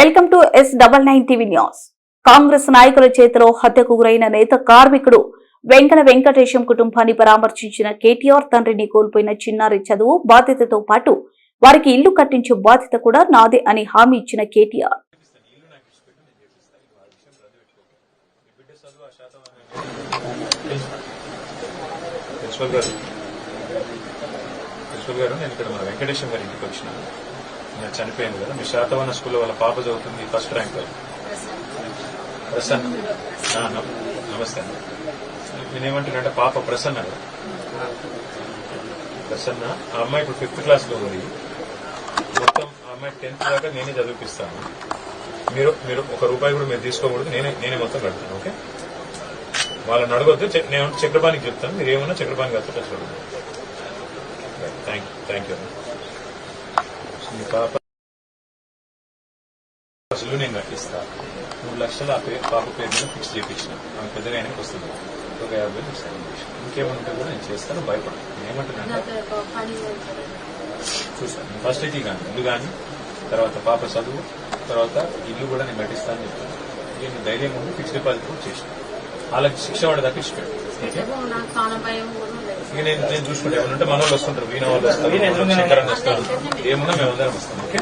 Welcome to S99 TV news. Congress నాయకుల చేతిలో హత్యకు గురైన నేత కార్మికుడు వెంకల వెంకటేశం కుటుంబాన్ని పరామర్శించిన కేటీఆర్ తండ్రిని కోల్పోయిన చిన్నారి చదువు బాధ్యతతో పాటు వారికి ఇల్లు కట్టించే బాధ్యత కూడా నాదే అని హామీ ఇచ్చిన కేటీఆర్. ప్రిన్సిపల్ గారు, నేను ఇక్కడ మన వెంకటేశం గారి ఇంటికి వచ్చినాను. నేను చనిపోయింది కదా, మీ శాతవన స్కూల్లో వాళ్ళ పాప చదువుతుంది, ఫస్ట్ ర్యాంక్. ప్రసన్న, నమస్తే అండి. నేనేమంటున్నానంటే పాప ప్రసన్న కదా, ప్రసన్న ఆ అమ్మాయి ఇప్పుడు 5th క్లాస్ లో ఉంది. మొత్తం ఆ అమ్మాయి 10th దాకా నేనే చదివిపిస్తాను. మీరు ₹1 కూడా మీరు తీసుకోకూడదు, నేనే మొత్తం కడతాను. ఓకే, వాళ్ళని అడగొద్దు, నేను చక్రపాణికి చెప్తాను. మీరు ఏమన్నా చక్రపాణి గారితో చూడండి. Thank you. మీ పాప అసలు నేను కట్టిస్తా. 3 లక్షలు ఆ పాప పేరు మీద ఫిక్స్ చేయించిన. ఆమె పెద్దగా ఆయనకి వస్తుంది. ఒక 50,000 సైన్ చేసిన. ఇంకేమంటే కూడా నేను చేస్తాను, భయపడను. ఏమంటున్నా చూస్తాను. ఫస్ట్ అయితే కానీ ఇల్లు కానీ, తర్వాత పాప చదువు, తర్వాత ఇల్లు కూడా నేను కట్టిస్తానని చెప్తాను. నేను ధైర్యం ఉండి ఫిక్స్ డిపాజిట్ కూడా చేసిన. వాళ్ళకి శిక్ష పడేదాకా ఇచ్చిపోయాడు. ఇక నేను చూసుకుంటే ఏమన్నా మన వాళ్ళు వస్తుంటారు, వీణ వాళ్ళు వస్తారు, శంకరాన్ని వస్తారు, ఏమన్నా మేమందరం వస్తాం. ఓకే.